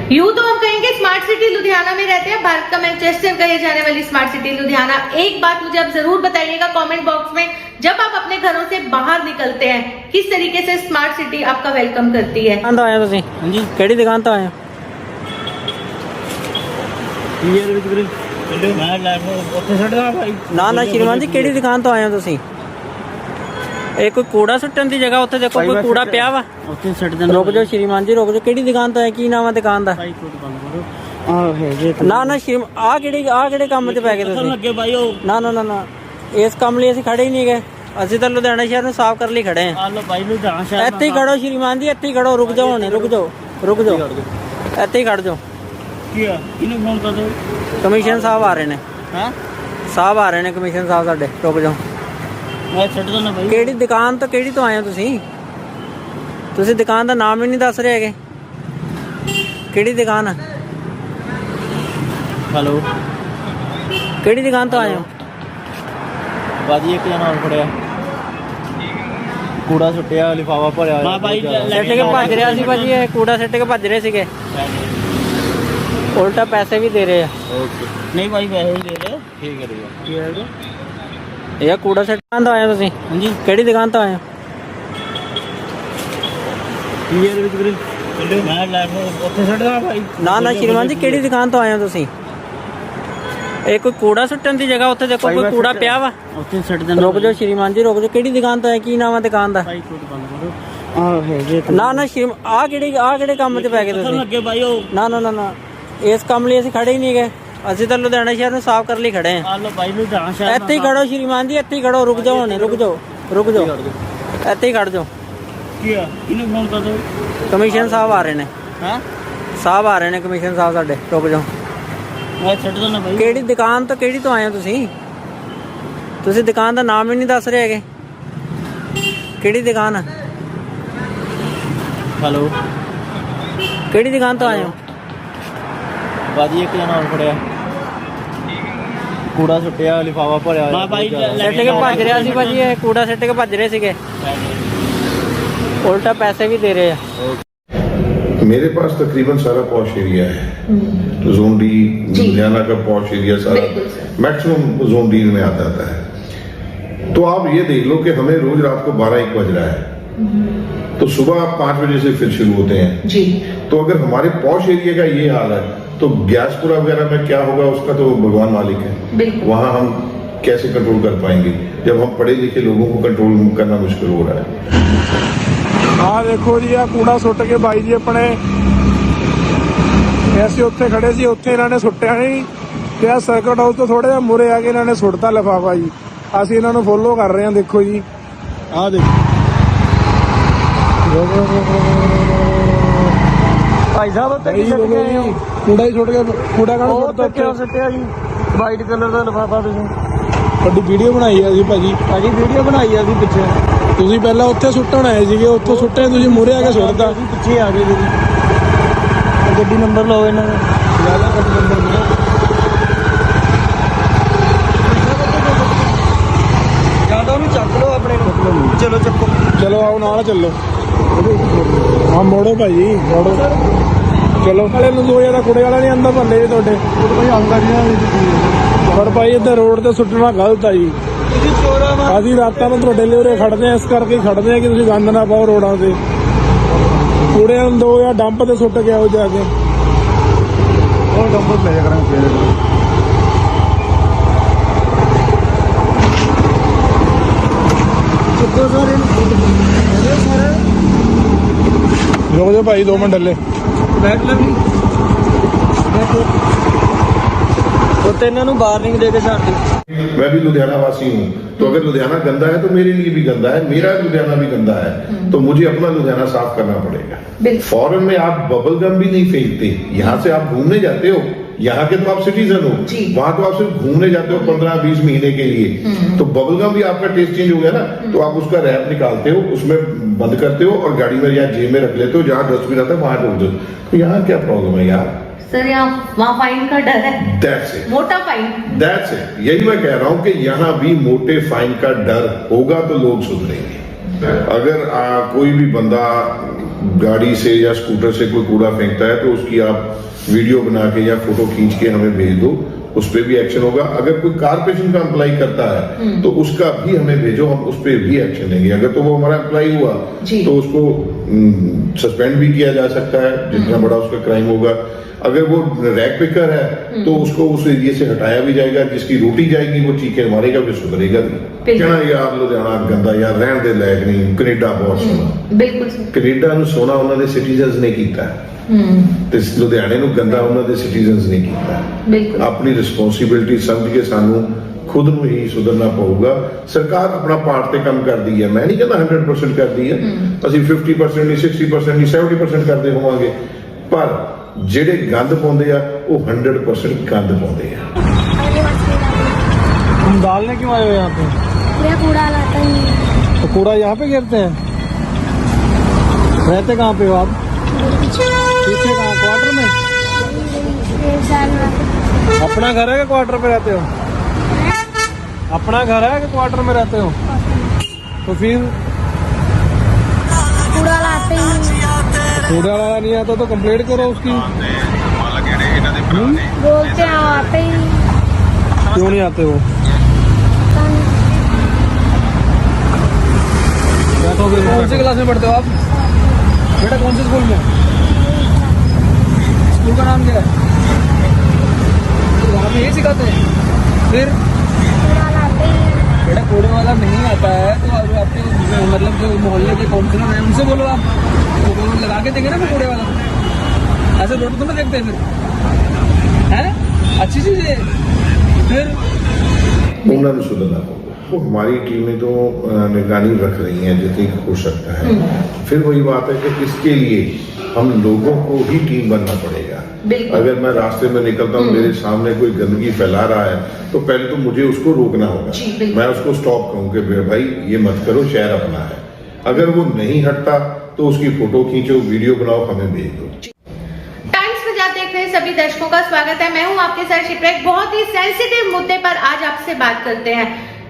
यूं तो हम कहेंगे स्मार्ट सिटी लुधियाना में रहते हैं, भारत का मैनचेस्टर कहे जाने वाली स्मार्ट सिटी लुधियाना। एक बात मुझे आप जरूर बताइएगा कमेंट बॉक्स में, जब आप अपने घरों से बाहर निकलते हैं किस तरीके से स्मार्ट सिटी आपका वेलकम करती है। दुकान तो आए ਤੁਸੀਂ ਹਾਂਜੀ ਕਿਹੜੀ ਦੁਕਾਨ ਤੋਂ ਆਏ ਹੋ ਇੰਡੀਆ ਦੇ ਵਿੱਚ ਵੀਰੇ ਮੈਂ ਲੈ ਉੱਥੇ ਛੱਡਦਾ ਭਾਈ ਨਾ ਸ਼੍ਰੀਮਾਨ ਜੀ ਕਿਹੜੀ ਦੁਕਾਨ ਤੋਂ ਆਏ ਹੋ ਤੁਸੀਂ ਇਹ ਕੋਈ ਕੂੜਾ ਸੁੱਟਣ ਦੀ ਜਗ੍ਹਾ ਉੱਥੇ ਦੇਖੋ ਕੋਈ ਕੂੜਾ ਪਿਆ ਵਾ ਉੱਥੇ ਛੱਡ ਦੇਣਾ ਰੁਕ ਜਾਓ ਸ਼੍ਰੀਮਾਨ ਜੀ ਰੁਕ ਜਾਓ ਕਿਹੜੀ ਦੁਕਾਨ ਤੋਂ ਆਏ ਕੀ ਨਾਮ ਹੈ ਦੁਕਾਨ ਦਾ ਭਾਈ ਕੋਟ ਬੰਦ ਕਰੋ ਆਹ ਹੈ ਜੇ ਨਾ ਸ਼੍ਰੀਮਾਨ ਆ ਕਿਹੜੇ ਕੰਮ 'ਚ ਪੈ ਗਏ ਤੁਸੀਂ ਲੱਗੇ ਭਾਈ ਉਹ ਨਾ ਇਸ ਕੰਮ ਲਈ ਅਸੀਂ ਖੜੇ ਹੀ ਨਹੀਂ ਗਏ ਅਸੀਂ ਤਾਂ ਲੁਧਿਆਣਾ ਸ਼ਹਿਰ ਨੂੰ ਸਾਫ਼ ਕਰਨ ਲਈ ਖੜੇ ਹਾਂ ਆ ਲੋ ਭਾਈ ਨੂੰ ਜਾਣ ਸ਼ਾਇਦ ਇੱਥੇ ਹੀ ਖੜੋ ਸ਼੍ਰੀਮਾਨ ਜੀ ਇੱਥੇ ਹੀ ਖੜੋ ਰੁਕ ਜਾਓ ਹੁਣੇ ਰੁਕ ਜਾਓ ਇੱਥੇ ਹੀ ਖੜ ਜਾਓ ਕੀ ਆ ਇਹਨੂੰ ਫੋਨ ਕਰ ਦਿਓ ਕਮਿਸ਼ਨ ਸਾਹਿਬ ਆ ਰਹੇ ਨੇ ਹਾਂ ਸਾਹਿਬ ਆ ਰਹੇ ਨੇ ਕਮਿਸ਼ਨ ਸਾਹਿਬ ਸਾਡੇ ਰੁਕ ਜਾਓ ਮੈਂ ਛੱਡ ਦੇਣਾ ਭਾਈ ਕਿਹੜੀ ਦੁਕਾਨ ਤੋਂ ਕਿਹੜੀ ਤੋਂ ਆਏ ਹੋ ਤੁਸੀਂ ਦੁਕਾਨ ਦਾ ਨਾਮ ਹੀ ਨਹੀਂ ਦੱਸ ਰਹੇ ਹੈਗੇ ਕਿਹੜੀ ਦੁਕਾਨ ਹੈਲੋ ਕਿਹੜੀ ਦੁਕਾਨ ਤੋਂ ਆਏ ਹੋ ਬਾਜੀ ਇੱਕ ਜਣਾ ਹੋਰ ਫੜਿਆ ਕੂੜਾ ਸੁੱਟਿਆ ਲਿਫਾਫਾ ਭਰਿਆ ਹਾਂ ਭਾਈ ਸਿੱਟ ਕੇ ਭੱਜ ਰਿਹਾ ਸੀ ਭਾਜੀ ਇਹ ਕੂੜਾ ਸਿੱਟ ਕੇ ਭੱਜ ਰਹੇ ਸੀਗੇ ਉਲਟਾ ਪੈਸੇ ਵੀ ਦੇ ਰਹੇ ਆ ਓਕੇ ਨਹੀਂ ਭਾਈ ਪੈਸੇ ਹੀ ਦੇ ਰਹੇ ਠੀਕ ਹੈ ਕੀ ਹੈ ਇਹ ਕੂੜਾ ਸਿੱਟਣ ਤੋਂ ਆਏ ਹੋ ਤੁਸੀਂ ਹਾਂਜੀ ਕਿਹੜੀ ਦੁਕਾਨ ਤੋਂ ਆਏ ਹੋ ਇੰਡੀਆ ਦੇ ਵਿੱਚ ਵੀਰੇ ਮੈਂ ਲੈ ਉੱਥੇ ਛੱਡਦਾ ਭਾਈ ਨਾ ਸ਼੍ਰੀਮਾਨ ਜੀ ਕਿਹੜੀ ਦੁਕਾਨ ਤੋਂ ਆਏ ਹੋ ਤੁਸੀਂ ਇਹ ਕੋਈ ਕੂੜਾ ਸੁੱਟਣ ਦੀ ਜਗ੍ਹਾ ਉੱਥੇ ਦੇਖੋ ਕੋਈ ਕੂੜਾ ਪਿਆ ਵਾ ਉੱਥੇ ਛੱਡ ਦੇਣਾ ਰੁਕ ਜਾਓ ਸ਼੍ਰੀਮਾਨ ਜੀ ਰੁਕ ਜਾਓ ਕਿਹੜੀ ਦੁਕਾਨ ਤੋਂ ਆਏ ਕੀ ਨਾਮ ਹੈ ਦੁਕਾਨ ਦਾ ਭਾਈ ਕੋਟ ਬੰਦ ਕਰੋ ਆਹ ਹੈ ਜੇ ਨਾ ਸ਼੍ਰੀਮਾਨ ਆ ਕਿਹੜੇ ਕੰਮ 'ਚ ਪੈ ਗਏ ਤੁਸੀਂ ਲੱਗੇ ਭਾਈ ਉਹ ਨਾ ਇਸ ਕੰਮ ਲਈ ਅਸੀਂ ਖੜੇ ਹੀ ਨਹੀਂ ਗਏ ਅਸੀਂ ਤਾਂ ਲੁਧਿਆਣਾ ਸ਼ਹਿਰ ਨੂੰ ਸਾਫ਼ ਕਰਨ ਲਈ ਖੜੇ ਹਾਂ ਆ ਲੋ ਭਾਈ ਨੂੰ ਜਾਣ ਸ਼ਾਇਦ ਇੱਥੇ ਹੀ ਖੜੋ ਸ਼੍ਰੀਮਾਨ ਜੀ ਇੱਥੇ ਹੀ ਖੜੋ ਰੁਕ ਜਾਓ ਹੁਣੇ ਰੁਕ ਜਾਓ ਇੱਥੇ ਹੀ ਖੜ ਜਾਓ ਕੀ ਆ ਇਹਨੂੰ ਫੋਨ ਕਰ ਦਿਓ ਕਮਿਸ਼ਨ ਸਾਹਿਬ ਆ ਰਹੇ ਨੇ ਹਾਂ ਸਾਹਿਬ ਆ ਰਹੇ ਨੇ ਕਮਿਸ਼ਨ ਸਾਹਿਬ ਸਾਡੇ ਰੁਕ ਜਾਓ ਮੈਂ ਛੱਡ ਦੇਣਾ ਭਾਈ ਕਿਹੜੀ ਦੁਕਾਨ ਤੋਂ ਕਿਹੜੀ ਤੋਂ ਆਏ ਹੋ ਤੁਸੀਂ ਦੁਕਾਨ ਦਾ ਨਾਮ ਹੀ ਨਹੀਂ ਦੱਸ ਰਹੇ ਹੈਗੇ ਕਿਹੜੀ ਦੁਕਾਨ ਹੈਲੋ ਕਿਹੜੀ ਦੁਕਾਨ ਤੋਂ ਆਏ ਹੋ ਬਾਜੀ ਇੱਕ ਜਣਾ ਹੋਰ ਫੜਿਆ ਕੂੜਾ ਸੁੱਟਿਆ ਲਿਫਾਫਾ ਭਰਿਆ ਹਾਂ ਭਾਈ ਸਿੱਟ ਕੇ ਭੱਜ ਰਿਹਾ ਸੀ ਭਾਜੀ ਇਹ ਕੂੜਾ ਸਿੱਟ ਕੇ ਭੱਜ ਰਹੇ ਸੀਗੇ ਉਲਟਾ ਪੈਸੇ ਵੀ ਦੇ ਰਹੇ ਆ मेरे पास तकरीबन सारा पॉश एरिया है जोन डी लुधियाना का पॉश एरिया सारा मैक्सिमम जोन डी में आता है। तो आप ये देख लो कि हमें रोज रात को 12-1 बज रहा है तो सुबह आप 5 बजे से फिर शुरू होते हैं जी। तो अगर हमारे पॉश एरिया का ये हाल है तो गैसपुरा वगैरह में क्या होगा उसका तो भगवान मालिक है, वहां हम कैसे कंट्रोल कर पाएंगे जब हम पढ़े लिखे लोगों को कंट्रोल करना मुश्किल हो रहा है। ਆਹ ਦੇਖੋ ਜੀ ਆ ਕੂੜਾ ਸੁੱਟ ਕੇ ਬਾਈ ਜੀ ਆਪਣੇ ਅਸੀਂ ਉੱਥੇ ਖੜੇ ਸੀ ਉੱਥੇ ਇਹਨਾਂ ਨੇ ਸੁੱਟਿਆ ਨਹੀਂ ਤੇ ਆ ਸਰਕਟ ਹਾਊਸ ਤੋਂ ਥੋੜੇ ਜਿਹਾ ਮੁਰੇ ਆ ਕੇ ਇਹਨਾਂ ਨੇ ਸੁੱਟਤਾ ਲਿਫਾਫਾ ਜੀ। ਅਸੀਂ ਇਹਨਾਂ ਨੂੰ ਫੋਲੋ ਕਰ ਰਹੇ ਹਾਂ ਦੇਖੋ ਜੀ ਆਹ ਦੇਖੋ ਭਾਈ ਸਾਹਿਬ ਉੱਤੇ ਕੀ ਸਿੱਟ ਕੇ ਆਏ ਹੋ ਕੂੜਾ ਹੀ ਸੁੱਟ ਕੇ ਕੂੜਾ ਕਾਹਨੂੰ ਸੁੱਟਦਾ ਉੱਥੇ ਸਿੱਟਿਆ ਜੀ ਵਾਈਟ ਕਲਰ ਦਾ ਲਿਫਾਫਾ ਤੁਸੀਂ ਵੱਡੀ ਵੀਡੀਓ ਬਣਾਈ ਆ ਜੀ ਭਾਜੀ ਵੀਡੀਓ ਬਣਾਈ ਆ ਸੀ ਪਿੱਛੇ ਤੁਸੀਂ ਪਹਿਲਾਂ ਉੱਥੇ ਸੁੱਟਣ ਆਏ ਸੀਗੇ ਉੱਥੋਂ ਸੁੱਟੇ ਤੁਸੀਂ ਮੁਰੇ ਆ ਕੇ ਸੁੱਟਦਾ ਪਿੱਛੇ ਆ ਗਏ ਜੀ ਗੱਡੀ ਨੰਬਰ ਲਓ ਇਹਨਾਂ ਦਾ ਜਿਆਦਾ ਉਹਨੂੰ ਚੱਕ ਲਓ ਆਪਣੇ ਨੂੰ ਚਲੋ ਚੱਕੋ ਚਲੋ ਆਓ ਨਾਲ ਚੱਲੋ ਹਾਂ ਮੋੜੋ ਭਾਜੀ ਮੋੜੋ ਚਲੋ ਵਾਲੇ ਨੂੰ 2000 ਦਾ ਕੁੜੇ ਵਾਲਾ ਨਹੀਂ ਆਂਦਾ ਭੱਲੇ ਜੀ ਤੁਹਾਡੇ ਕੋਈ ਆਉਂਦਾ ਨਹੀਂ ਪਰ ਭਾਈ ਇੱਧਰ ਰੋਡ ਤੇ ਸੁੱਟਣਾ ਗਲਤ ਆ ਜੀ। ਅਸੀਂ ਰਾਤਾਂ ਨੂੰ ਤੁਹਾਡੇ ਲਈ ਉਰੇ ਖੜਦੇ ਆ ਇਸ ਕਰਕੇ ਖੜਦੇ ਆ ਕਿ ਤੁਸੀਂ ਗੰਦ ਨਾ ਪਾਓ ਰੋਡਾਂ ਤੇ ਕੂੜੇ ਨੂੰ ਦੋ ਜਾਂ ਡੰਪ ਤੇ ਸੁੱਟ ਕੇ ਆਓ ਜਾ ਕੇ ਉਹ ਡੰਪ ਲੈ ਜਾ ਕਰਾਂਗੇ ਰੁਕ ਜਾਓ ਭਾਈ 2 ਮਿੰਟ ਹੱਲੇ ਉੱਤੇ ਇਹਨਾਂ ਨੂੰ ਵਾਰਨਿੰਗ ਦੇ ਕੇ ਛੱਡ मैं भी लुधियाना वासी हूँ तो अगर लुधियाना गंदा है तो मेरे लिए भी गंदा है, मेरा लुधियाना भी गंदा है तो मुझे अपना लुधियाना साफ करना पड़ेगा। फॉरेन में आप बबल गम भी नहीं फेंकते, यहाँ से आप घूमने जाते हो, यहाँ के तो आप सिटीजन हो, वहां तो आप सिर्फ घूमने जाते हो 15-20 महीने के लिए तो बबल गम भी आपका टेस्ट चेंज हो गया ना तो आप उसका रैप निकालते हो उसमें बंद करते हो और गाड़ी में या जेब में रख लेते हो, जहाँ डस्टबिन आता है वहां ठोक दो। तो यहाँ क्या प्रॉब्लम है यार सर यहाँ वहाँ फाइन का डर है, That's it. मोटा फाइन। That's it. यही मैं कह रहा हूँ कि यहाँ भी मोटे फाइन का डर होगा तो लोग सुधरेंगे। अगर कोई भी बंदा गाड़ी से या स्कूटर से कोई कूड़ा फेंकता है तो उसकी आप वीडियो बना के या फोटो खींच के हमें भेज दो, उस पर भी एक्शन होगा। अगर कोई कारपोरेशन का एम्प्लॉय करता है तो उसका भी हमें भेजो, हम उस पर भी एक्शन लेंगे। अगर तो वो हमारा एम्प्लॉय हुआ तो उसको सस्पेंड भी किया जा सकता है, जितना बड़ा उसका क्राइम होगा। अगर वो रैक पिकर है तो उसको उस एरिया से हटाया भी जाएगा, जिसकी रोटी जाएगी वो चीखें मारेगा, फिर सुधरेगा भी। कहना यार लुधियाना गंदा यार रहन दे लायक नहीं, कनेडा बहुत सोना। बिल्कुल कनेडा ਨੂੰ सोना उन्होंने सिटीजन्स ने कीता ਤੇ ਲੁਧਿਆਣੇ ਨੂੰ ਗੰਦਾ ਉਹਨਾਂ ਦੇ ਸਿਟੀਜ਼ਨਸ ਨੇ ਕੀਤਾ। ਬਿਲਕੁਲ ਆਪਣੀ ਰਿਸਪੌਂਸਿਬਿਲਟੀ ਸਮਝ ਕੇ ਸਾਨੂੰ ਖੁਦ ਨੂੰ ਹੀ ਸੁਧਰਨਾ ਪਊਗਾ। ਸਰਕਾਰ ਆਪਣਾ ਪਾਰਟ ਤੇ ਕੰਮ ਕਰਦੀ ਹੈ, ਮੈਂ ਨਹੀਂ ਕਹਿੰਦਾ 100% ਕਰਦੀ ਹੈ, ਅਸੀਂ 50% ਨਹੀਂ 60% ਨਹੀਂ 70% ਕਰਦੇ ਹੋਵਾਂਗੇ, ਪਰ ਜਿਹੜੇ ਗੰਦ ਪਾਉਂਦੇ ਆ ਉਹ 100% ਗੰਦ ਪਾਉਂਦੇ ਆ। तुम डालने क्यों आए हो यहाँ पे? मैं कूड़ा लाता ही नहीं। तो कूड़ा यहाँ पे गिरते हैं? रहते कहाँ पे हो आप? पीछे कहाँ, क्वार्टर में? अपना घर है कि क्वार्टर पे रहते हो? अपना घर है कि क्वार्टर में रहते हो? तो फिर कूड़ा लाते ही नहीं। कूड़ा वाला नहीं आता तो कंप्लेंट करो उसकी। बोलते हैं आते ही नहीं। क्यों नहीं आते हो? कौन सी क्लास में पढ़ते हो आप बेटा? कौन से स्कूल में? स्कूल का नाम क्या है? तो वहाँ पे यही सिखाते हैं? फिर कूड़ा लाते ही नहीं। बेटा कूड़े वाला नहीं आता है तो अब आपके मतलब जो मोहल्ले के काउंसलर हैं उनसे बोलो, आप वो लगा के देंगे ना वो कूड़े वाला। ऐसे रोड तो नहीं देखते फिर हैं? अच्छी चीज है। फिर ਉਹਨਾਂ ਨੂੰ ਸੁਧਰਨਾ ਪਊਗਾ। वो हमारी टीमें तो निगरानी रख रही हैं जितनी हो सकता है। फिर वही बात है कि इसके लिए हम लोगों को ही टीम बनना पड़ेगा। अगर मैं रास्ते में निकलता हूँ, मेरे सामने कोई गंदगी फैला रहा है तो पहले तो मुझे उसको रोकना होगा। मैं उसको स्टॉप कहूँ कि भाई ये मत करो, शहर अपना है। अगर वो नहीं हटता तो उसकी फोटो खींचो, वीडियो बनाओ, हमें भेज दो। देख रहे सभी दर्शकों का स्वागत है। मैं हूं आपके साथ शिप्रा। एक बहुत ही सेंसिटिव मुद्दे पर आज आपसे बात करते हैं।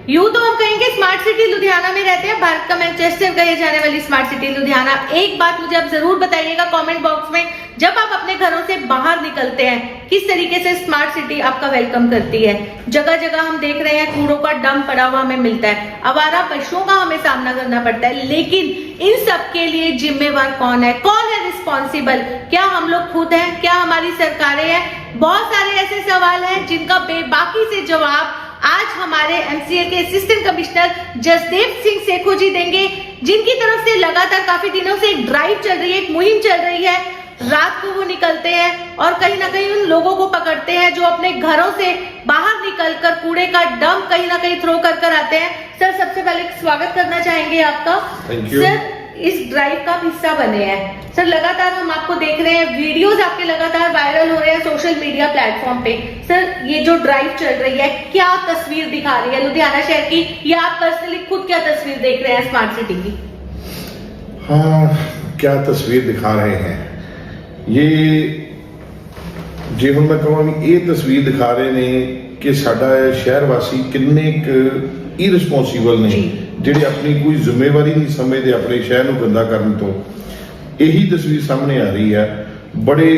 यूं तो हम कहेंगे स्मार्ट सिटी लुधियाना में रहते हैं, भारत का मैनचेस्टर कहे जाने वाली स्मार्ट सिटी लुधियाना। एक बात मुझे आप जरूर बताइएगा कमेंट बॉक्स में, जब आप अपने घरों से बाहर निकलते हैं किस तरीके से स्मार्ट सिटी आपका वेलकम करती है। जगह जगह हम देख रहे हैं कूड़ों का डंप पड़ा हुआ हमें मिलता है, आवारा पशुओं का हमें सामना करना पड़ता है। लेकिन इन सब के लिए जिम्मेवार कौन है? कौन है रिस्पॉन्सिबल? क्या हम लोग खुद हैं? क्या हमारी सरकारें हैं? बहुत सारे ऐसे सवाल हैं जिनका बेबाकी से जवाब आज हमारे एमसीए के असिस्टेंट कमिश्नर जसदेव सिंह सेखो जी देंगे, जिनकी तरफ से लगातार काफी दिनों से एक ड्राइव चल रही है, एक मुहिम चल रही है। रात को वो निकलते हैं और कहीं ना कहीं उन लोगों को पकड़ते हैं जो अपने घरों से बाहर निकलकर कूड़े का डंप कहीं ना कहीं थ्रो कर आते हैं। सर, सबसे पहले स्वागत करना चाहेंगे आपका। सर, इस ड्राइव का हिस्सा बने हैं। सर, लगातार हम आपको देख रहे हैं, वीडियोस आपके लगातार वायरल हो रहे हैं सोशल मीडिया प्लेटफॉर्म पे। सर, ये जो ड्राइव चल रही है क्या तस्वीर दिखा रही है लुधियाना शहर की, या आप पर्सनली खुद क्या तस्वीर देख रहे हैं स्मार्ट सिटी की? हाँ, क्या तस्वीर दिखा रहे हैं ये जे हुण मैं कहां भी ये तस्वीर दिखा रहे ने कि साडा शहर वासी किन्ने इरिस्पॉन्सिबल ने, ਜਿਹੜੇ ਆਪਣੀ ਕੋਈ ਜ਼ਿੰਮੇਵਾਰੀ ਨਹੀਂ ਸਮਝਦੇ ਆਪਣੇ ਸ਼ਹਿਰ ਨੂੰ ਗੰਦਾ ਕਰਨ ਤੋਂ। ਇਹੀ ਤਸਵੀਰ ਸਾਹਮਣੇ ਆ ਰਹੀ ਹੈ। ਬੜੇ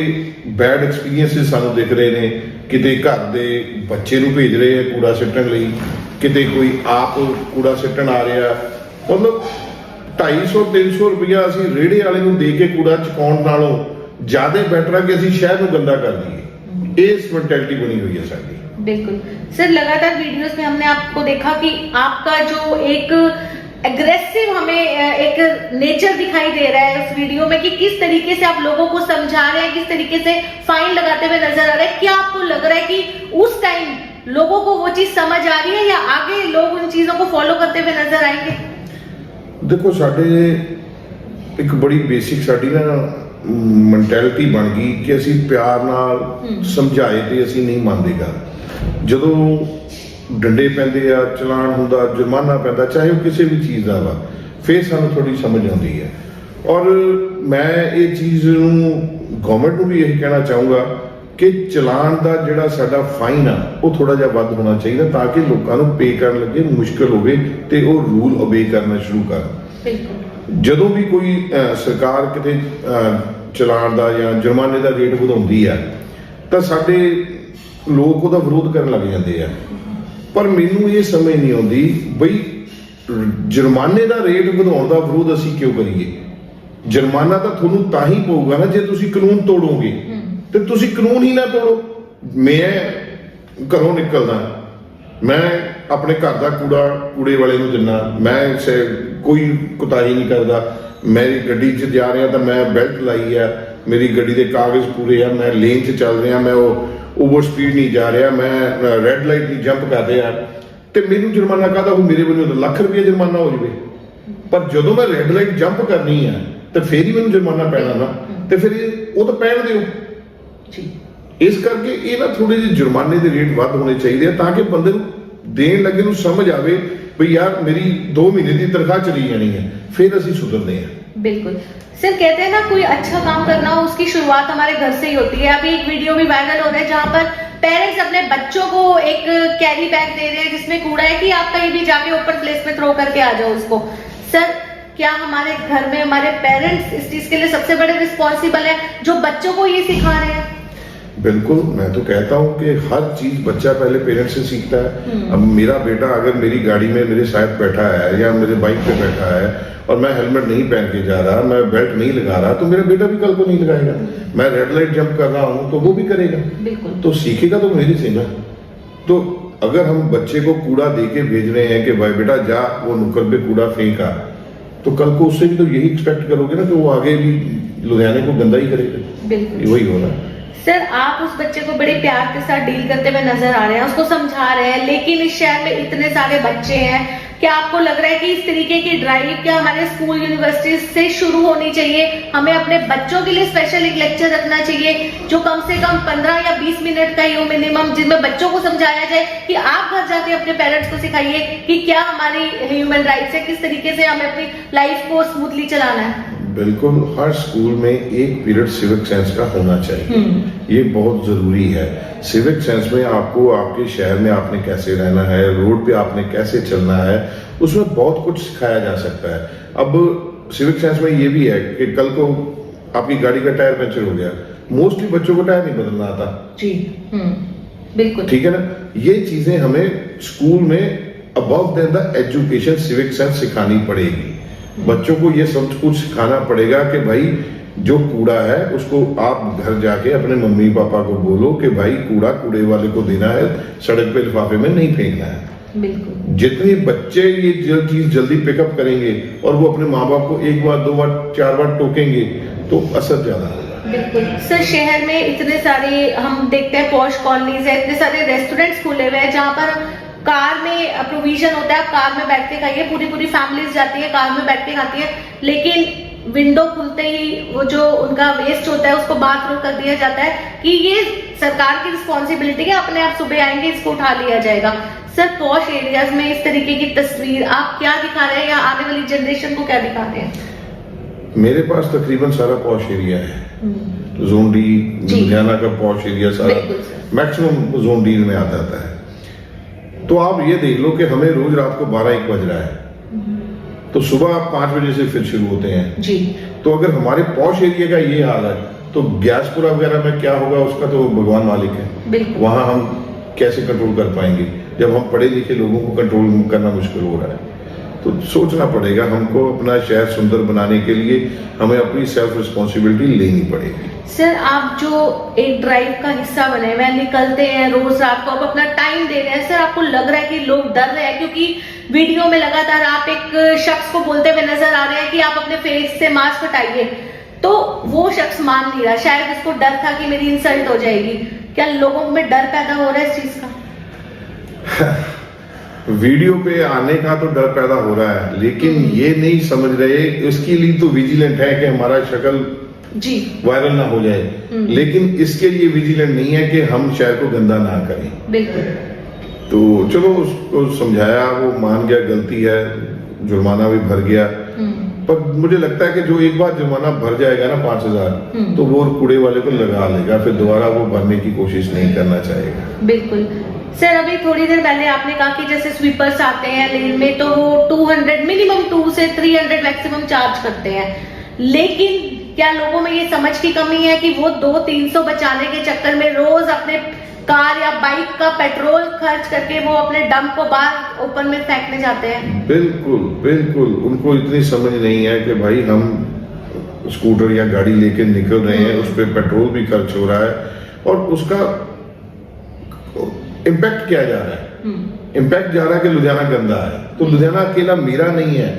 ਬੈਡ ਐਕਸਪੀਰੀਐਂਸਿਸ ਸਾਨੂੰ ਦਿਖ ਰਹੇ ਨੇ। ਕਿਤੇ ਘਰ ਦੇ ਬੱਚੇ ਨੂੰ ਭੇਜ ਰਹੇ ਆ ਕੂੜਾ ਸਿੱਟਣ ਲਈ, ਕਿਤੇ ਕੋਈ ਆਪ ਕੂੜਾ ਸਿੱਟਣ ਆ ਰਿਹਾ। ਮਤਲਬ 250-300 ਰੁਪਇਆ ਅਸੀਂ ਰੇੜੇ ਵਾਲੇ ਨੂੰ ਦੇ ਕੇ ਕੂੜਾ ਚੁਕਾਉਣ ਨਾਲੋਂ ਜ਼ਿਆਦਾ ਬੈਟਰ ਹੈ ਕਿ ਅਸੀਂ ਸ਼ਹਿਰ ਨੂੰ ਗੰਦਾ ਕਰ ਦਈਏ। ਇਸ ਮੈਂਟੈਲਿਟੀ ਬਣੀ ਹੋਈ ਹੈ ਸਾਡੀ। बिल्कुल सर, लगातार वीडियोस में हमने आपको देखा कि आपका जो एक एग्रेसिव हमें एक नेचर दिखाई दे रहा है उस वीडियो में, कि किस तरीके से आप लोगों को समझा रहे हैं, किस तरीके से फाइन लगाते हुए नजर आ रहे हैं। क्या आपको लग रहा है कि उस टाइम लोगों को वो चीज समझ आ रही है या आगे लोग उन चीजों को फॉलो करते हुए नजर आएंगे? देखो, साडे एक बड़ी बेसिक साडी ना मैंटैलिटी बन गई कि ਅਸੀਂ ਪਿਆਰ ਨਾਲ ਸਮਝਾਏ ਤੇ ਅਸੀਂ ਨਹੀਂ ਮੰਨਦੇ ਗੱਲ। ਜਦੋਂ ਡੰਡੇ ਪੈਂਦੇ ਆ, ਚਲਾਨ ਹੁੰਦਾ, ਜੁਰਮਾਨਾ ਪੈਂਦਾ, ਚਾਹੇ ਉਹ ਕਿਸੇ ਵੀ ਚੀਜ਼ ਦਾ ਵਾ, ਫਿਰ ਸਾਨੂੰ ਥੋੜੀ ਸਮਝ ਆਉਂਦੀ ਹੈ। ਔਰ ਮੈਂ ਇਹ ਚੀਜ਼ ਨੂੰ ਗਵਰਨਮੈਂਟ ਨੂੰ ਵੀ ਇਹ ਕਹਿਣਾ ਚਾਹੂੰਗਾ ਕਿ ਚਲਾਨ ਦਾ ਜਿਹੜਾ ਸਾਡਾ ਫਾਈਨ ਆ ਉਹ ਥੋੜਾ ਜਿਹਾ ਵੱਧ ਹੋਣਾ ਚਾਹੀਦਾ, ਤਾਂ ਕਿ ਲੋਕਾਂ ਨੂੰ ਪੇ ਕਰਨ ਲੱਗੇ ਮੁਸ਼ਕਲ ਹੋਵੇ ਤੇ ਉਹ ਰੂਲ ਓਬੇ ਕਰਨਾ ਸ਼ੁਰੂ ਕਰਨ। ਜਦੋਂ ਵੀ ਕੋਈ ਸਰਕਾਰ ਕਿਤੇ ਚਲਾਨ ਦਾ ਜਾਂ ਜੁਰਮਾਨੇ ਦਾ ਰੇਟ ਵਧਾਉਂਦੀ ਹੈ ਤਾਂ ਸਾਡੇ ਲੋਕ ਉਹਦਾ ਵਿਰੋਧ ਕਰਨ ਲੱਗ ਜਾਂਦੇ ਆ। ਪਰ ਮੈਨੂੰ ਇਹ ਸਮਝ ਨਹੀਂ ਆਉਂਦੀ ਬਈ ਜੁਰਮਾਨੇ ਦਾ ਰੇਟ ਵਧਾਉਣ ਦਾ ਵਿਰੋਧ ਅਸੀਂ ਕਿਉਂ ਕਰੀਏ। ਜੁਰਮਾਨਾ ਤਾਂ ਤੁਹਾਨੂੰ ਤਾਂ ਹੀ ਪਊਗਾ ਨਾ ਜੇ ਤੁਸੀਂ ਕਾਨੂੰਨ ਤੋੜੋਗੇ, ਤੇ ਤੁਸੀਂ ਕਾਨੂੰਨ ਹੀ ਨਾ ਤੋੜੋ। ਮੈਂ ਘਰੋਂ ਨਿਕਲਦਾ, ਮੈਂ ਆਪਣੇ ਘਰ ਦਾ ਕੂੜੇ ਵਾਲੇ ਨੂੰ ਦਿੰਦਾ, ਮੈਂ ਕੋਈ ਕੁਤਾਹੀ ਨਹੀਂ ਕਰਦਾ। ਮੇਰੀ ਗੱਡੀ 'ਚ ਜਾ ਰਿਹਾ ਤਾਂ ਮੈਂ ਬੈਲਟ ਲਾਈ ਆ, ਮੇਰੀ ਗੱਡੀ ਦੇ ਕਾਗਜ਼ ਪੂਰੇ ਆ, ਮੈਂ ਲੇਨ 'ਚ ਚੱਲ ਰਿਹਾ, ਮੈਂ ਉਹ ਓਵਰ ਸਪੀਡ ਨਹੀਂ ਜਾ ਰਿਹਾ, ਮੈਂ ਰੈੱਡ ਲਾਈਟ ਨਹੀਂ ਜੰਪ ਕਰ ਰਿਹਾ, ਤੇ ਮੈਨੂੰ ਜੁਰਮਾਨਾ ਕਾਹਦਾ ਹੋ? ਮੇਰੇ ਵੱਲੋਂ ਤਾਂ ਲੱਖ ਰੁਪਏ ਜੁਰਮਾਨਾ ਹੋ ਜਾਵੇ। ਪਰ ਜਦੋਂ ਮੈਂ ਰੈੱਡ ਲਾਈਟ ਜੰਪ ਕਰਨੀ ਆ ਤੇ ਫੇਰ ਹੀ ਮੈਨੂੰ ਜੁਰਮਾਨਾ ਪੈਣਾ ਨਾ, ਤੇ ਫਿਰ ਉਹ ਤਾਂ ਪੈਣ ਦਿਓ ਜੀ। ਇਸ ਕਰਕੇ ਇਹ ਨਾ ਥੋੜੇ ਜਿਹੇ ਜੁਰਮਾਨੇ ਦੇ ਰੇਟ ਵੱਧ ਹੋਣੇ ਚਾਹੀਦੇ ਆ ਤਾਂ ਕਿ ਬੰਦੇ ਨੂੰ ਦੇਣ ਲੱਗੇ ਨੂੰ ਸਮਝ ਆਵੇ ਵੀ यार मेरी 2 महीने की तनख्वाह चली जानी है, फिर ਅਸੀਂ सुधरते हैं। बिल्कुल सर, कहते हैं ना कोई अच्छा काम करना हो उसकी शुरुआत हमारे घर से ही होती है। अभी एक वीडियो भी वायरल हो रहा है जहाँ पर पेरेंट्स अपने बच्चों को एक कैरी बैग दे रहे हैं जिसमें कूड़ा है कि आप कहीं भी जाके ओपन प्लेस में थ्रो करके आ जाओ उसको। सर क्या हमारे घर में हमारे पेरेंट्स इस चीज के लिए सबसे बड़े रिस्पॉन्सिबल है जो बच्चों को ये सिखा रहे हैं? बिल्कुल, मैं तो कहता हूँ कि हर चीज बच्चा पहले पेरेंट्स से सीखता है। अब मेरा बेटा अगर मेरी गाड़ी में मेरे साथ बैठा है या मेरे बाइक पे बैठा है और मैं हेलमेट नहीं पहन के जा रहा, मैं बेल्ट नहीं लगा रहा, तो मेरा बेटा भी कल को नहीं लगाएगा। मैं रेड लाइट जंप कर रहा हूँ तो वो भी करेगा, तो सीखेगा तो मेरे से ना। तो अगर हम बच्चे को कूड़ा दे के भेज रहे हैं कि भाई बेटा जा वो नुक्कड़ पे कूड़ा फेंका, तो कल को उससे भी तो यही एक्सपेक्ट करोगे ना कि वो आगे भी लुधियाने को गंदा ही करेगा। वही हो रहा है। सर आप उस बच्चे को बड़े प्यार के साथ डील करते हुए नजर आ रहे हैं, उसको समझा रहे हैं, लेकिन इस शहर में इतने सारे बच्चे हैं, क्या आपको लग रहा है कि इस तरीके की ड्राइव क्या हमारे स्कूल यूनिवर्सिटी से शुरू होनी चाहिए? हमें अपने बच्चों के लिए स्पेशल एक लेक्चर रखना चाहिए जो कम से कम 15 या 20 मिनट का ही हो मिनिमम, जिसमें बच्चों को समझाया जाए कि आप घर जाके अपने पेरेंट्स को सिखाइए कि क्या हमारी ह्यूमन राइट्स है, किस तरीके से हमें अपनी लाइफ को स्मूथली चलाना है। बिल्कुल, हर स्कूल में एक पीरियड सिविक सेंस का होना चाहिए। ये बहुत जरूरी है। सिविक सेंस में आपको आपके शहर में आपने कैसे रहना है, रोड पे आपने कैसे चलना है, उसमें बहुत कुछ सिखाया जा सकता है। अब सिविक सेंस में ये भी है कि कल को आपकी गाड़ी का टायर पंचर हो गया, मोस्टली बच्चों को टायर नहीं बदलना आता जी। बिल्कुल ठीक है ना। ये चीजें हमें स्कूल में above than the education civic sense सिखानी पड़ेगी। बच्चों को ये सब कुछ सिखाना पड़ेगा कि भाई जो कूड़ा है उसको आप घर जाके अपने मम्मी पापा को बोलो कि भाई कूड़ा कूड़े वाले को देना है, सड़क पे लिफाफे में नहीं फेंकना है। बिल्कुल। जितने बच्चे ये चीज जल्दी पिकअप करेंगे और वो अपने माँ बाप को 1 बार 2 बार 4 बार टोकेंगे तो असर ज्यादा होगा। बिल्कुल सर, शहर में इतने सारे हम देखते हैं पॉश कॉलोनीज है, इतने सारे रेस्टोरेंट्स खुले हुए हैं जहाँ पर कार में प्रोविजन होता है, कार में बैठ के खाइए, पूरी फैमिलीज जाती है कार में बैठ के खाती है, लेकिन विंडो खुलते ही वो जो उनका वेस्ट होता है उसको बाहर थ्रो कर दिया जाता है कि ये सरकार की रिस्पॉन्सिबिलिटी है, अपने आप सुबह आएंगे इसको उठा लिया जाएगा। सर पॉश एरियाज में इस तरीके की तस्वीर आप क्या दिखा रहे हैं या आने वाली जनरेशन को क्या दिखा रहे हैं? मेरे पास तकरीबन सारा पॉश एरिया है। जोन डी लुधियाना का पॉश एरिया सारा मैक्सिमम जोन डी में आ जाता है। तो आप ये देख लो कि हमें रोज रात को 12-1 बज रहा है, तो सुबह आप 5 बजे से फिर शुरू होते हैं जी। तो अगर हमारे पॉश एरिया का ये हाल है तो ग्यासपुरा वगैरह में क्या होगा उसका तो भगवान मालिक है। वहां हम कैसे कंट्रोल कर पाएंगे जब हम पढ़े लिखे लोगों को कंट्रोल करना मुश्किल हो रहा है। तो सोचना पड़ेगा हमको, अपना शहर सुंदर बनाने के लिए हमें अपनी सेल्फ रिस्पॉन्सिबिलिटी लेनी पड़ेगी। सर आप जो एक ड्राइव का हिस्सा बने हुए निकलते हैं रोज रात को, आप अपना टाइम दे रहे हैं, सर आपको लग रहा है कि लोग डर रहे हैं? क्योंकि वीडियो में लगातार आप एक शख्स को बोलते हुए नजर आ रहे हैं कि आप अपने फेस से मास्क हटाइए, तो वो शख्स मान नहीं रहा, शायद उसको डर था कि मेरी इंसल्ट हो जाएगी। क्या लोगों में डर पैदा हो रहा है इस चीज का? वीडियो पे आने का तो डर पैदा हो रहा है, लेकिन ये नहीं समझ रहे, इसके लिए तो विजिलेंट है कि हमारा शक्ल जी वायरल ना हो जाए, लेकिन इसके लिए विजिलेंट नहीं है कि हम शहर को गंदा ना करें। बिल्कुल। तो चलो उसको समझाया, वो मान गया गलती है, जुर्माना भी भर गया, पर मुझे लगता है कि जो एक बार जुर्माना भर जाएगा ना 5,000, तो वो कूड़े वाले को लगा लेगा, फिर दोबारा वो भरने की कोशिश नहीं करना चाहेगा। बिल्कुल सर, अभी थोड़ी देर पहले आपने कहा कि जैसे स्वीपर्स आते हैं लेन में तो वो 200 मिनिमम 2 से 300 मैक्सिमम चार्ज करते हैं, लेकिन क्या लोगों में ये समझ की कमी है कि वो 200-300 बचाने के चक्कर में रोज अपने कार या बाइक का पेट्रोल खर्च करके वो अपने डंप को बाहर ओपन में फेंकने जाते हैं? बिल्कुल बिल्कुल, उनको इतनी समझ नहीं है कि भाई हम स्कूटर या गाड़ी लेके निकल रहे हैं, उस पर पेट्रोल भी खर्च हो रहा है और उसका इम्पैक्ट क्या जा रहा है? इम्पैक्ट जा रहा है कि लुधियाना गंदा है। तो लुधियाना अकेला मेरा नहीं है,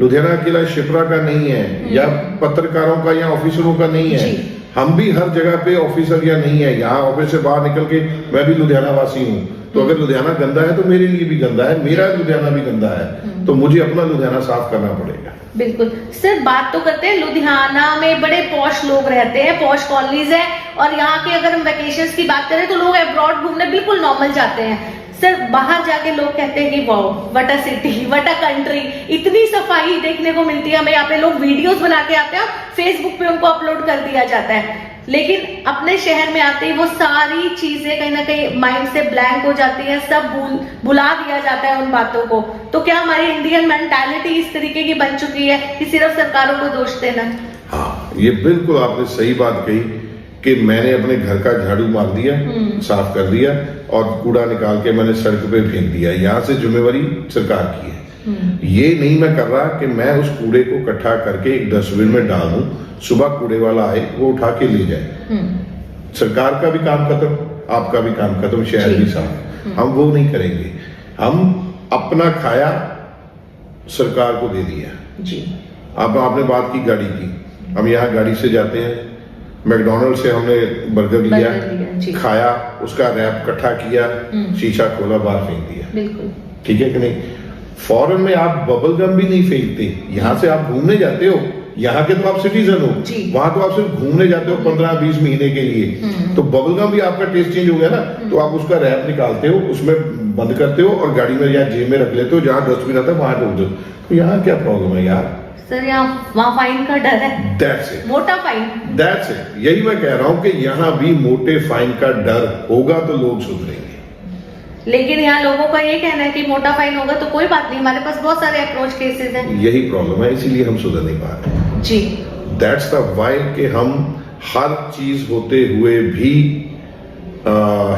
लुधियाना अकेला शिप्रा का नहीं है, या पत्रकारों का या ऑफिसरों का नहीं है। हम भी हर जगह पे ऑफिसर या नहीं है, यहाँ ऑफिस से बाहर निकल के मैं भी लुधियाना वासी हूँ, तो अगर लुधियाना गंदा है तो मेरे लिए भी गंदा है, मेरा लुधियाना भी गंदा है, तो मुझे अपना लुधियाना साफ करना पड़ेगा। बिल्कुल सर, बात तो करते हैं लुधियाना में बड़े पॉश लोग रहते हैं, पॉश कॉलोनीज है, और यहाँ के अगर हम वेकेशंस की बात करें तो लोग अब्रॉड घूमने बिल्कुल नॉर्मल जाते हैं। सर बाहर जाके लोग कहते हैं कि wow what a city, what a country, इतनी सफाई देखने को मिलती है हमें। यहाँ पे लोग वीडियोस बना के आते हैं, फेसबुक पे उनको अपलोड कर दिया जाता है, लेकिन अपने शहर में आते ही वो सारी चीजें कहीं ना कहीं माइंड से ब्लैंक हो जाती है, सब भुला दिया जाता है उन बातों को। तो क्या हमारी इंडियन मेंटालिटी इस तरीके की बन चुकी है कि सिर्फ सरकारों को दोष देना? हाँ, ये बिल्कुल आपने सही बात कही कि मैंने अपने घर का झाड़ू मार दिया, साफ कर दिया और कूड़ा निकाल के मैंने सड़क पे फेंक दिया, यहाँ से जिम्मेवारी सरकार की है। ये नहीं मैं कर रहा कि मैं उस कूड़े को इकट्ठा करके एक डस्टबिन में डाल दूं, सुबह कूड़े वाला आए वो उठा के ले जाए। सरकार का भी काम खत्म, आपका भी काम खत्म, शहर भी साफ। हम वो नहीं करेंगे, हम अपना खाया सरकार को दे दिया। जी, अब आपने बात की गाड़ी की, हम यहाँ गाड़ी से जाते हैं, मैकडोनल्ड से हमने बर्गर लिया, खाया, उसका रैप इकट्ठा किया, शीशा खोला, बाहर फेंक दिया। बिल्कुल ठीक है कि नहीं? फॉरेन में आप बबल गम भी नहीं फेंकते, यहाँ से आप घूमने जाते हो, यहाँ के तो आप सिटीजन हो, वहां तो आप सिर्फ घूमने जाते हो 15-20 महीने के लिए, तो बबल गम भी आपका टेस्ट चेंज हो गया ना, तो आप उसका रैप निकालते हो, उसमें बंद करते हो और गाड़ी में या जेब में रख लेते हो, जहाँ डस्टबिन आता है वहां ठोक दो। तो यहाँ क्या प्रॉब्लम है यार? सर यहाँ वहाँ फाइन का डर है, That's it. मोटा फाइन। That's it. यही मैं कह रहा हूँ कि यहाँ भी मोटे फाइन का डर होगा तो लोग सुधरेंगे। लेकिन यहाँ लोगों का ये कहना है कि मोटा फाइन होगा तो कोई बात नहीं, हमारे पास बहुत सारे अप्रोच केसेस हैं। यही प्रॉब्लम है, इसीलिए हम सुधर नहीं पा रहे। जी, दैट्स द वाई कि हम हर चीज होते हुए भी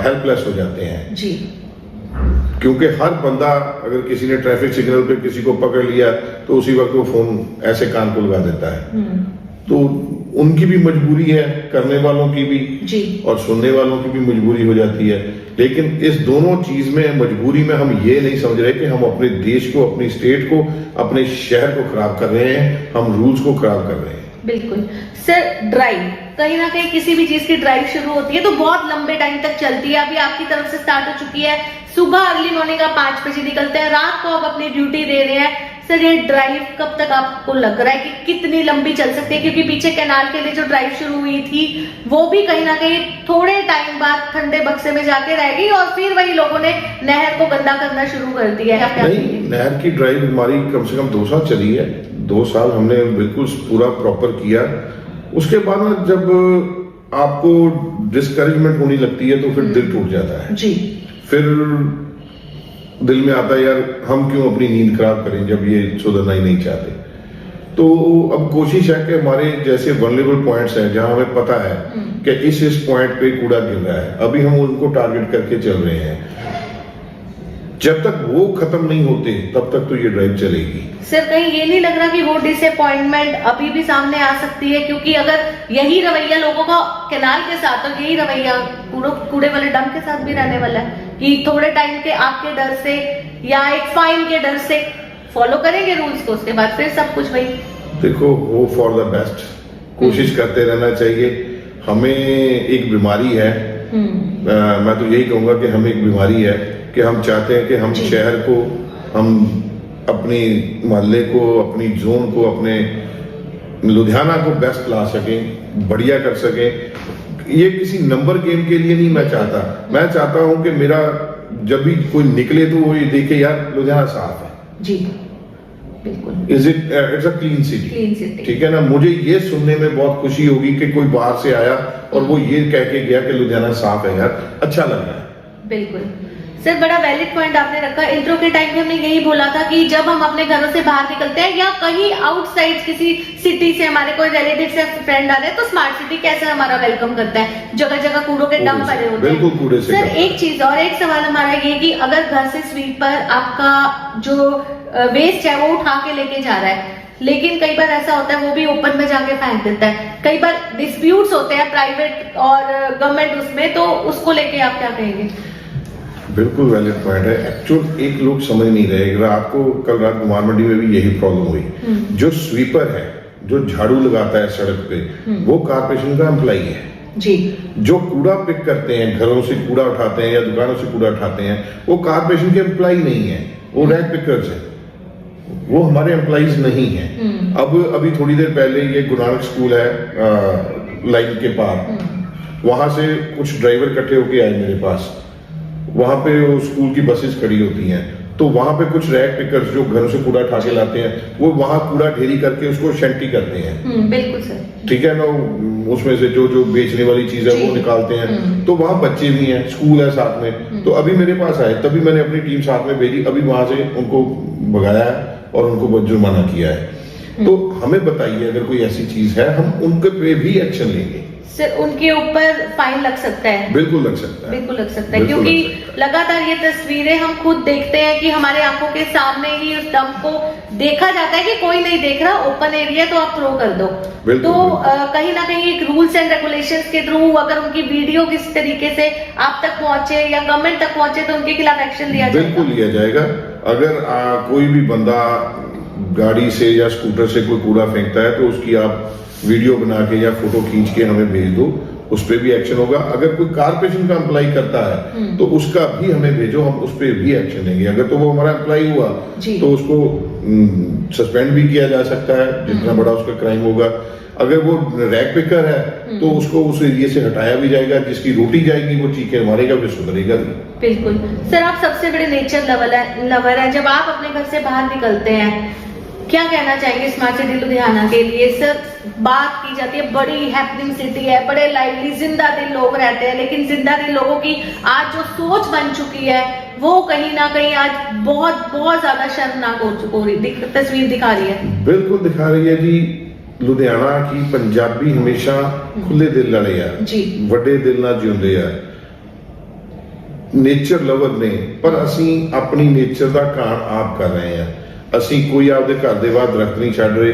हेल्पलेस हो जाते हैं। जी, क्योंकि हर बंदा अगर किसी ने ट्रैफिक सिग्नल पे किसी को पकड़ लिया तो उसी वक्त वो फोन ऐसे कान को लगा देता है। तो उनकी भी मजबूरी है, करने वालों की भी जी, और सुनने वालों की भी मजबूरी हो जाती है। लेकिन इस दोनों चीज में, मजबूरी में, हम ये नहीं समझ रहे कि हम अपने देश को, अपनी स्टेट को, अपने शहर को खराब कर रहे हैं, हम रूल्स को खराब कर रहे हैं। बिल्कुल सर, ड्राइव कहीं ना कहीं किसी भी चीज की ड्राइव शुरू होती है तो बहुत लंबे टाइम तक चलती है। अभी आपकी तरफ से स्टार्ट हो चुकी है, सुबह अर्ली मॉर्निंग आप 5 बजे निकलते हैं, रात को आप अपनी ड्यूटी दे रहे हैं। सर ये ड्राइव कब तक आपको लग रहा है कि कितनी लंबी चल सकती है? क्योंकि पीछे कैनाल के लिए जो ड्राइव शुरू हुई थी वो भी कहीं ना कहीं थोड़े टाइम बाद ठंडे बक्से में जाके रह गई और फिर वही लोगों ने नहर को गंदा करना शुरू कर दिया है। नहीं, नहर की ड्राइव हमारी कम से कम 2 साल चली है। 2 साल हमने बिल्कुल पूरा प्रॉपर किया। उसके बाद में जब आपको डिस्करेजमेंट होने लगती है तो फिर दिल टूट जाता है जी। फिर दिल में आता है यार हम क्यों अपनी नींद खराब करें जब ये सुधरना ही नहीं चाहते। तो अब कोशिश है कि हमारे जैसे वनरेबल पॉइंट्स हैं जहां हमें पता है कि इस पॉइंट पे कूड़ा गिर रहा है, अभी हम उनको टारगेट करके चल रहे हैं। जब तक वो खत्म नहीं होते तब तक तो ये ड्राइव चलेगी। सर कहीं ये नहीं लग रहा कि वो डिसअपॉइंटमेंट अभी भी सामने आ सकती है? क्योंकि अगर यही रवैया लोगों का कैनाल के साथ और यही रवैया कूड़े वाले डंप के साथ भी रहने वाला है कि थोड़े टाइम के आपके डर से या एक फाइन के डर से फॉलो करेंगे रूल्स को, उसके बाद फिर सब कुछ वही। देखो, होप फॉर द बेस्ट, कोशिश करते रहना चाहिए। हमें एक बीमारी है, मैं तो यही कहूंगा कि हमें एक बीमारी है कि हम चाहते हैं कि हम शहर को, हम अपनी मोहल्ले को, अपनी जोन को, अपने लुधियाना को बेस्ट ला सकें, बढ़िया कर सकें। ये किसी नंबर गेम के लिए नहीं मैं चाहता। मैं चाहता हूं कि मेरा जब भी कोई निकले तो वो ये देखे यार लुधियाना साफ है जी। बिल्कुल is it it's a clean city? Clean city. ठीक है ना। मुझे ये सुनने में बहुत खुशी होगी कि कोई बाहर से आया और वो ये कह के गया कि लुधियाना साफ है यार, अच्छा लग रहा है। बिल्कुल सर, बड़ा वैलिड पॉइंट आपने रखा। इंट्रो के टाइम पे हमने यही बोला था कि जब हम अपने घरों से बाहर निकलते हैं या कहीं आउटसाइड किसी सिटी से हमारे कोई रिलेटिव से फ्रेंड आ रहे हैं तो स्मार्ट सिटी कैसे हमारा वेलकम करता है। जगह जगह कूड़ों के डंप पड़े होते हैं। बिल्कुल कूड़े से सर करता है। एक चीज और, एक सवाल हमारा ये कि अगर घर से स्वीपर आपका जो वेस्ट है वो उठा के लेके जा रहा है, लेकिन कई बार ऐसा होता है वो भी ओपन में जाके फेंक देता है, कई बार डिस्प्यूट्स होते हैं प्राइवेट और गवर्नमेंट उसमें, तो उसको लेके आप क्या कहेंगे? बिल्कुल वैलिड पॉइंट है। एक्चुअल एक लोग समझ नहीं रहे। रात को कल रात कुमार मंडी में भी यही प्रॉब्लम हुई। जो स्वीपर है, जो झाड़ू लगाता है सड़क पे, वो कारपोरेशन का एम्प्लॉई है जी। जो कूड़ा पिक करते हैं, घरों से कूड़ा उठाते हैं या दुकानों से कूड़ा उठाते हैं, वो कारपोरेशन के एम्प्लॉई नहीं है, वो रैग पिकर्स है, वो हमारे एम्प्लॉइज नहीं है। अब अभी थोड़ी देर पहले ये गुरु नानक स्कूल है लाइन के पार, वहां से कुछ ड्राइवर इकट्ठे होके आए मेरे पास। वहां पे वो स्कूल की बसेस खड़ी होती हैं, तो वहां पे कुछ रैग पिकर्स जो घरों से कूड़ा उठा के लाते हैं, वो वहां कूड़ा ढेरी करके उसको शेंटी करते हैं। बिल्कुल सर। ठीक है ना। उसमें से जो जो बेचने वाली चीज है वो निकालते हैं। तो वहां बच्चे भी हैं, स्कूल है साथ में। तो अभी मेरे पास आए, तभी मैंने अपनी टीम साथ में भेजी, अभी वहां से उनको भगाया है और उनको बहुत जुर्माना किया है। तो हमें बताइए अगर कोई ऐसी चीज है, हम उनके पे भी एक्शन लेंगे। सर उनके ऊपर फाइन लग सकता है? बिल्कुल लग सकता है, बिल्कुल लग सकता है, बिल्कुल क्योंकि लग सकता है। लगातार ये तस्वीरें हम खुद देखते हैं कि हमारे आंखों के सामने ही उस डंप को देखा जाता है कि कोई नहीं देख रहा, ओपन एरिया तो आप थ्रो कर दो। बिल्कुल, तो बिल्कुल। कहीं ना कहीं एक रूल्स एंड रेगुलेशंस के थ्रू अगर उनकी वीडियो किस तरीके से आप तक पहुंचे या गवर्नमेंट तक पहुंचे तो उनके खिलाफ एक्शन लिया जाएगा। बिल्कुल लिया जाएगा। अगर कोई भी बंदा गाड़ी से या स्कूटर से कोई कूड़ा फेंकता है तो उसकी आप वीडियो बना के या फोटो खींच के हमें भेज दो, उस पर भी एक्शन होगा। अगर कोई कारपोरेशन का एम्प्लॉय करता है तो उसका भी हमें भेजो, हम उस पर भी एक्शन लेंगे। अगर तो वो हमारा एम्प्लॉय हुआ जी। तो उसको सस्पेंड भी किया जा सकता है, जितना बड़ा उसका क्राइम होगा। अगर वो रैग पिकर है तो उसको उस एरिया से हटाया भी जाएगा, जिसकी रोटी जाएगी वो चीखें मारेगा, फिर सुधरेगा भी। बिल्कुल सर, आप सबसे बड़े नेचर लवर है, जब आप अपने घर से बाहर निकलते हैं क्या कहना चाहेंगे स्मार्ट सिटी लुधियाना के लिए? सर बात की जाती है बड़ी हैपनिंग सिटी है, बड़े लाइवली जिंदा दिल लोग रहते हैं, लेकिन जिंदा दिल लोगों की आज जो सोच बन चुकी है वो कहीं ना कहीं आज बहुत बहुत ज्यादा शर्मनाक हो रही तस्वीर दिखा रही है। बिल्कुल दिखा रही है जी। लुधियाना की पंजाबी हमेशा खुले दिल वाले आ जी, ਵੱਡੇ ਦਿਲ ਨਾਲ ਜਿਉਂਦੇ ਆ, ਨੇਚਰ ਲਵਰ ਨੇ। ਪਰ ਅਸੀਂ ਆਪਣੀ ਨੇਚਰ ਦਾ ਘਾਣ ਆਪ ਕਰ ਰਹੇ ਆ। ਅਸੀਂ ਕੋਈ ਆਪਦੇ ਘਰ ਦੇ ਬਾਹਰ ਦਰਖਤ ਨਹੀਂ ਛੱਡ ਰਹੇ।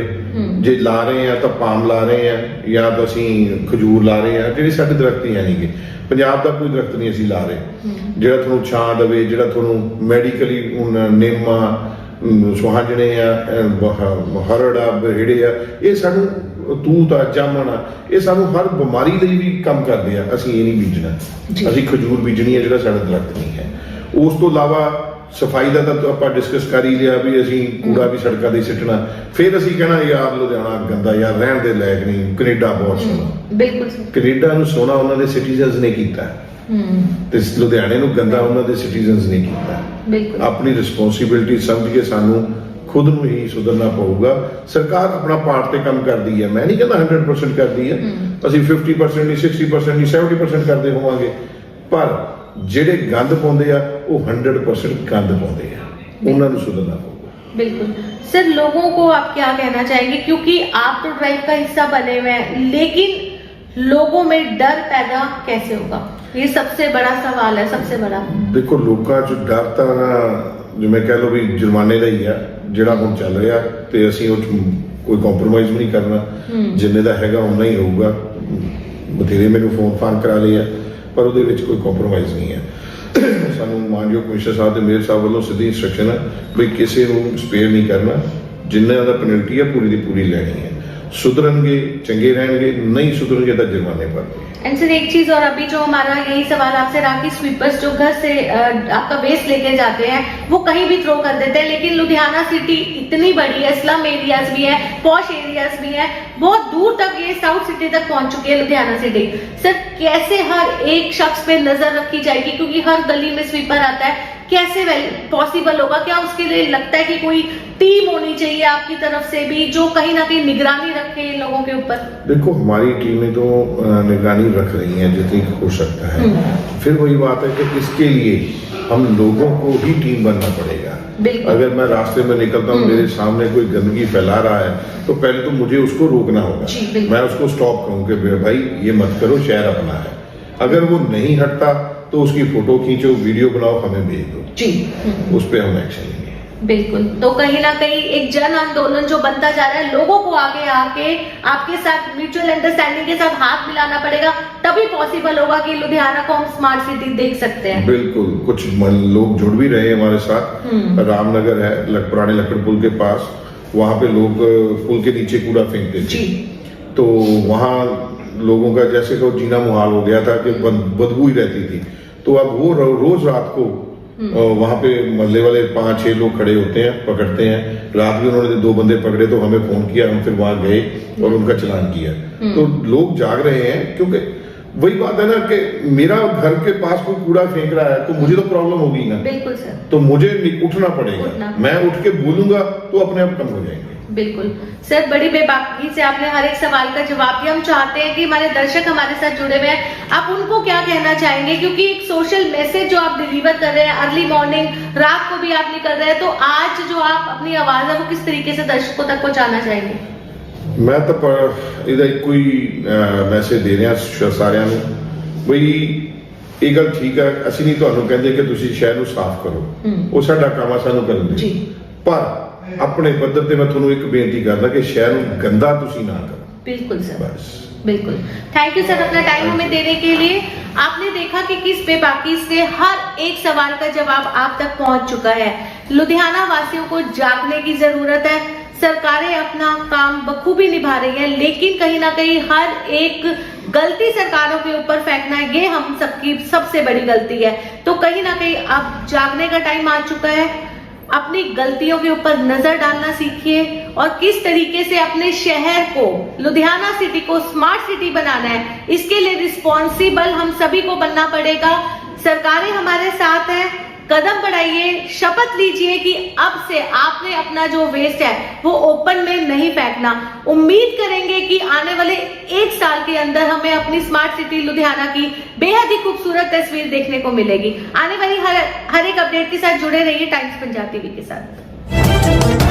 ਜੇ ਲਾ ਰਹੇ ਆ ਤਾਂ ਪਾਮ ਲਾ ਰਹੇ ਆ ਜਾਂ ਤਾਂ ਅਸੀਂ ਖਜੂਰ ਲਾ ਰਹੇ ਆ, ਜਿਹੜੇ ਸਾਡੇ ਦਰਖਤ ਹੀ ਨਹੀਂਗੇ। ਪੰਜਾਬ ਦਾ ਕੋਈ ਦਰਖਤ ਨਹੀਂ ਅਸੀਂ ਲਾ ਰਹੇ ਜਿਹੜਾ ਤੁਹਾਨੂੰ ਛਾਂ ਦੇਵੇ, ਜਿਹੜਾ ਤੁਹਾਨੂੰ ਮੈਡੀਕਲੀ ਨਿੰਮ ਸੁਹਾਜਣੇ ਆ, ਹਰੜ ਆ, ਬਹਿੜੇ ਆ, ਇਹ ਸਾਨੂੰ ਤੂਤ ਆ, ਜਾਮਣ ਆ, ਇਹ ਸਾਨੂੰ ਹਰ ਬਿਮਾਰੀ ਲਈ ਵੀ ਕੰਮ ਕਰਦੇ ਆ। ਅਸੀਂ ਇਹ ਨਹੀਂ ਬੀਜਣਾ, ਅਸੀਂ ਖਜੂਰ ਬੀਜਣੀ ਹੈ ਜਿਹੜਾ ਸਾਡਾ ਦਰਖਤ ਨਹੀਂ ਹੈ। ਉਸ ਤੋਂ ਇਲਾਵਾ ਸਫਾਈ ਦਾ ਤਾਂ ਆਪਾਂ ਡਿਸਕਸ ਕਰ ਹੀ ਲਿਆ ਵੀ ਅਸੀਂ ਕੂੜਾ ਵੀ ਸੜਕਾਂ ਤੇ ਸਿੱਟਣਾ। ਫਿਰ ਅਸੀਂ ਕਹਿਣਾ ਯਾਰ ਲੁਧਿਆਣਾ ਗੰਦਾ, ਯਾਰ ਰਹਿਣ ਦੇ ਲਾਇਕ ਨਹੀਂ, ਕੈਨੇਡਾ ਬਹੁਤ ਸੋਹਣਾ। ਬਿਲਕੁਲ ਕੈਨੇਡਾ ਨੂੰ ਸੋਹਣਾ ਉਹਨਾਂ ਦੇ ਸਿਟੀਜ਼ਨਸ ਨੇ ਕੀਤਾ ਤੇ ਲੁਧਿਆਣੇ ਨੂੰ ਗੰਦਾ ਉਹਨਾਂ ਦੇ ਸਿਟੀਜ਼ਨਸ ਨੇ ਕੀਤਾ। ਬਿਲਕੁਲ ਆਪਣੀ ਰਿਸਪੌਂਸਿਬਿਲਟੀ ਸਮਝ ਕੇ ਸਾਨੂੰ ਖੁਦ ਨੂੰ ਹੀ ਸੁਧਰਨਾ ਪਊਗਾ। ਸਰਕਾਰ ਆਪਣਾ ਪਾਰਟ ਤੇ ਕੰਮ ਕਰਦੀ ਹੈ, ਮੈਂ ਨਹੀਂ ਕਹਿੰਦਾ 100% ਕਰਦੀ ਹੈ, ਅਸੀਂ 50% ਨਹੀਂ, 60% ਨਹੀਂ, 70% ਕਰਦੇ ਹੋਵਾਂਗੇ। ਪਰ ਜਿਹੜੇ ਗੰਦ ਪਾਉਂਦੇ ਆ ਉਹ 100% गंद पाते हैं, उन्होंने सुधरना होगा। बिल्कुल सर, लोगों को आप क्या कहना चाहेंगे, क्योंकि आप तो ड्राइव का हिस्सा बने हुए हैं, लेकिन लोगों में डर पैदा कैसे होगा, ये सबसे बड़ा सवाल है। सबसे बड़ा देखो लोगों जो डर तो ना जिवें कह लो भी जुर्माने का ही है जिहड़ा हुण चल रहा, ते असीं उह 'च कोई कॉम्प्रोमाइज़ भी नहीं करना, जिन्ने दा हैगा उन्ना ही होऊगा। बथेरे मैनूं फोन फान करा लिया पर उहदे विच कोई कॉम्प्रोमाइज़ नहीं है। सानूं मानयोग कमिश्नर साहब ते मेयर साहब वालों सीधी इंस्ट्रक्शन है भी किसी नूं स्पेयर नहीं करना, जिन्ना दा पेनल्टी है पूरी दी पूरी लैनी है। सुधरनगे चंगे रहेंगे, नहीं सुधरनगे तो जुर्माने पर। एंड सर एक चीज और, अभी जो हमारा यही सवाल आपसे रहा कि स्वीपर्स जो घर से आपका वेस्ट लेके जाते हैं वो कहीं भी थ्रो कर देते हैं, लेकिन लुधियाना सिटी इतनी बड़ी है, स्लम एरियाज भी है, पॉश एरियाज भी है, बहुत दूर तक ये साउथ सिटी तक पहुंच चुकी है लुधियाना सिटी। सर कैसे हर एक शख्स पे नजर रखी जाएगी, क्योंकि हर गली में स्वीपर आता है, कैसे पॉसिबल होगा? क्या उसके लिए लगता है कि कोई टीम होनी चाहिए आपकी तरफ से भी, जो कहीं ना कहीं निगरानी रखे इन लोगों के ऊपर? देखो, हमारी टीमें तो निगरानी रख रही हैं जितनी हो सकता है। फिर वही बात है कि इसके लिए हम लोगों को ही टीम बनना पड़ेगा। बिल्कुल। अगर मैं रास्ते में निकलता हूँ, मेरे सामने कोई गंदगी फैला रहा है, तो पहले तो मुझे उसको रोकना होगा। जी, बिल्कुल। मैं उसको स्टॉप करूँ कि भाई ये मत करो, शहर अपना है। अगर वो नहीं हटता तो उसकी फोटो खींचो, वीडियो बनाओ, हमें भेज दो जी। उस पर हम एक्शन लेंगे। बिल्कुल। तो कहीं ना कहीं एक जन आंदोलन जो बनता जा रहा है, लोगों को आगे आके आपके साथ म्यूचुअल अंडरस्टैंडिंग के साथ हाथ मिलाना पड़ेगा, तभी पॉसिबल होगा कि लुधियाना को हम स्मार्ट सिटी देख सकते हैं। बिल्कुल। कुछ लोग जुड़ भी रहे हैं हमारे साथ। रामनगर है, पुराने लक्कड़ पुल के पास, वहां पे लोग पुल के नीचे कूड़ा फेंकते थे। जी। तो वहां लोगों का जैसे को जीना मुहाल हो गया था कि बदबू ही रहती थी। तो अब वो रोज रात को वहां पे मोहल्ले वाले 5-6 लोग खड़े होते हैं, पकड़ते हैं। रात भी उन्होंने 2 बंदे पकड़े तो हमें फोन किया, हम फिर वहां गए और उनका चालान किया। तो लोग जाग रहे हैं, क्योंकि वही बात है ना कि मेरा घर के पास कोई कूड़ा फेंक रहा है तो मुझे तो प्रॉब्लम होगी ना। बिल्कुल सर। तो मुझे उठना पड़ेगा। मैं उठ के बोलूंगा तो अपने आप कम हो जाएंगे। बिल्कुल सर, बड़ी बेबाकी से आपने हर एक सवाल का जवाब दिया। हम चाहते हैं कि हमारे दर्शक हमारे साथ जुड़े हुए हैं, आप उनको क्या कहना चाहेंगे, क्योंकि एक सोशल मैसेज जो आप डिलीवर कर रहे हैं, अर्ली मॉर्निंग, रात को भी आप निकल रहे हैं, तो आज जो आप अपनी आवाज है वो किस तरीके से दर्शकों तक पहुंचाना चाहेंगे? मैं तो ਇਹਦਾ ਇੱਕੋ ਹੀ ਮੈਸੇਜ ਦੇ ਰਿਹਾ ਸਾਰਿਆਂ ਨੂੰ, ਬਈ ਇਹ ਗੱਲ ਠੀਕ ਹੈ, ਅਸੀਂ ਨਹੀਂ ਤੁਹਾਨੂੰ ਕਹਿੰਦੇ ਕਿ ਤੁਸੀਂ ਸ਼ਹਿਰ ਨੂੰ ਸਾਫ਼ ਕਰੋ, ਉਹ ਸਾਡਾ ਕੰਮ ਆ, ਸਾਨੂੰ ਕਰਨ ਦਿਓ। ਪਰ ਆਪਣੇ ਪੱਧਰ ਤੇ ਮੈਂ ਤੁਹਾਨੂੰ ਇੱਕ ਬੇਨਤੀ ਕਰਦਾ ਕਿ ਸ਼ਹਿਰ ਨੂੰ ਗੰਦਾ ਤੁਸੀਂ ਨਾ ਕਰੋ। बिल्कुल सर, बस। बिल्कुल। थैंक यू सर अपना टाइम हमें देने के लिए। आपने देखा कि किस बेबाकी से हर एक सवाल का जवाब आप तक पहुंच चुका है। लुधियाना वासियों को जागने की जरूरत है। सरकारें अपना काम बखूबी निभा रही हैं, लेकिन कहीं ना कहीं हर एक गलती सरकारों के ऊपर फेंकना है, ये हम सबकी सबसे बड़ी गलती है। तो कहीं ना कहीं अब जागने का टाइम आ चुका है। अपनी गलतियों के ऊपर नजर डालना सीखिए और किस तरीके से अपने शहर को, लुधियाना सिटी को स्मार्ट सिटी बनाना है, इसके लिए रिस्पॉन्सिबल हम सभी को बनना पड़ेगा। सरकारें हमारे साथ हैं, कदम बढ़ाइए, शपथ लीजिए कि अब से आपने अपना जो वेस्ट है वो ओपन में नहीं फेंकना। उम्मीद करेंगे कि आने वाले 1 साल के अंदर हमें अपनी स्मार्ट सिटी लुधियाना की बेहद ही खूबसूरत तस्वीर देखने को मिलेगी। आने वाली हर एक अपडेट के साथ जुड़े रहिए टाइम्स पंजाब टीवी के साथ।